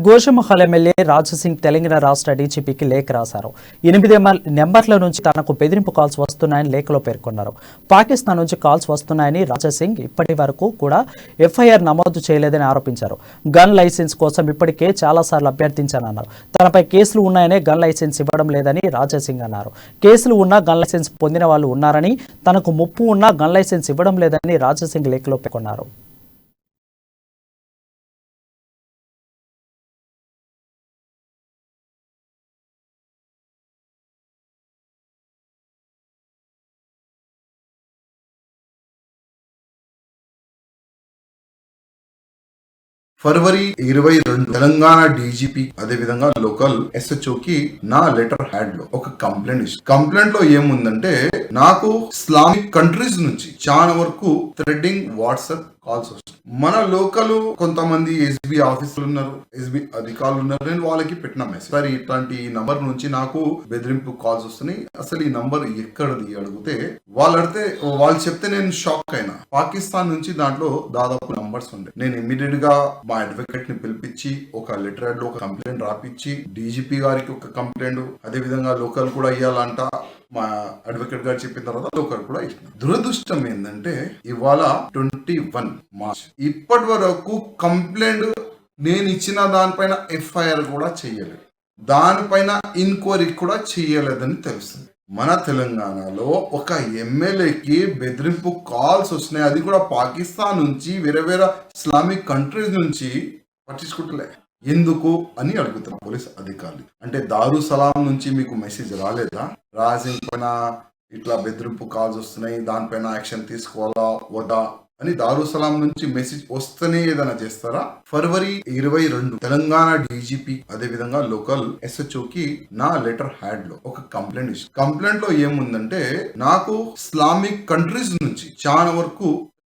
Goshamahal MLA Raja Singh Telangana రాష్ట్ర డీజీపీకి లేఖ రాశారు. 8 నెంబర్ల నుంచి తనకు బెదిరింపు కాల్స్ వస్తున్నాయని లేఖలో పేర్కొన్నారు. పాకిస్తాన్ నుంచి కాల్స్ వస్తున్నాయని రాజసింగ్ ఇప్పటి వరకు కూడా ఎఫ్ఐఆర్ నమోదు చేయలేదని ఆరోపించారు. గన్ లైసెన్స్ కోసం ఇప్పటికే చాలాసార్లు అభ్యర్థించానన్నారు. తనపై కేసులు ఉన్నాయనే గన్ లైసెన్స్ ఇవ్వడం లేదని రాజసింగ్ అన్నారు. కేసులు ఉన్నా గన్ లైసెన్స్ పొందిన వాళ్ళు ఉన్నారని, తనకు ముప్పు ఉన్నా గన్ లైసెన్స్ ఇవ్వడం లేదని రాజసింగ్ లేఖలో పేర్కొన్నారు. ఫిబ్రవరి 22 తెలంగాణ డీజీపీ అదే విధంగా లోకల్ ఎస్హెచ్ఓ కి నా లెటర్ హ్యాడ్ లో ఒక కంప్లైంట్ లో ఏముందంటే నాకు ఇస్లామిక్ కంట్రీస్ నుంచి చాలా వరకు థ్రెడ్డింగ్ వాట్సాప్ కాల్స్ వస్తాయి. మన లోకల్ కొంతమంది ఎస్బీ ఆఫీసులు ఉన్నారు, ఎస్బీ అధికారులు ఉన్నారు. నేను వాళ్ళకి పెట్టిన మెసేజ్, సరే ఇట్లాంటి నంబర్ నుంచి నాకు బెదిరింపు కాల్స్ వస్తున్నాయి, అసలు ఈ నంబర్ ఎక్కడది అడిగితే వాళ్ళు చెప్తే నేను షాక్ అయినా. పాకిస్తాన్ నుంచి దాంట్లో దాదాపు నంబర్స్ ఉండే. నేను ఇమ్మీడియట్ గా మా అడ్వకేట్ ని పిలిపించి ఒక లెటర్ హెడ్ లో ఒక కంప్లైంట్ రాపిచ్చి డీజీపీ గారికి ఒక కంప్లైంట్, అదే విధంగా లోకల్ కూడా ఇవ్వాలంట. మా అడ్వకేట్ గారు చెప్పిన తర్వాత లోకల్ కూడా ఇచ్చిన. దురదృష్టం ఏంటంటే ఇవాళ 21 మార్చ్ ఇప్పటి వరకు కంప్లైంట్ నేను ఇచ్చిన దానిపైన ఎఫ్ఐఆర్ కూడా చెయ్యలేదు, దానిపైన ఎంక్వైరీ కూడా చెయ్యలేదని తెలుస్తుంది. మన తెలంగాణలో ఒక ఎమ్మెల్యేకి బెదిరింపు కాల్స్ వస్తున్నాయి, అది కూడా పాకిస్తాన్ నుంచి, వేరే వేరే ఇస్లామిక్ కంట్రీస్ నుంచి. పట్టించుకుంటలే ఎందుకు అని అడుగుతున్నా పోలీస్ అధికారులు. అంటే దారుసలాం నుంచి మీకు మెసేజ్ రాలేదా? రాసిన పైన ఇట్లా బెదిరింపు కాల్స్ వస్తున్నాయి, దానిపైన యాక్షన్ తీసుకోవాలా వద్దా అని దారుసలాం నుంచి మెసేజ్ వస్తేనే ఏదైనా చేస్తారా? ఫిబ్రవరి 22 తెలంగాణ డీజీపీ అదే విధంగా లోకల్ ఎస్హెచ్ఓ కి నా లెటర్ హ్యాడ్ లో ఒక కంప్లైంట్ లో ఏముందంటే నాకు ఇస్లామిక్ కంట్రీస్ నుంచి చాలా వరకు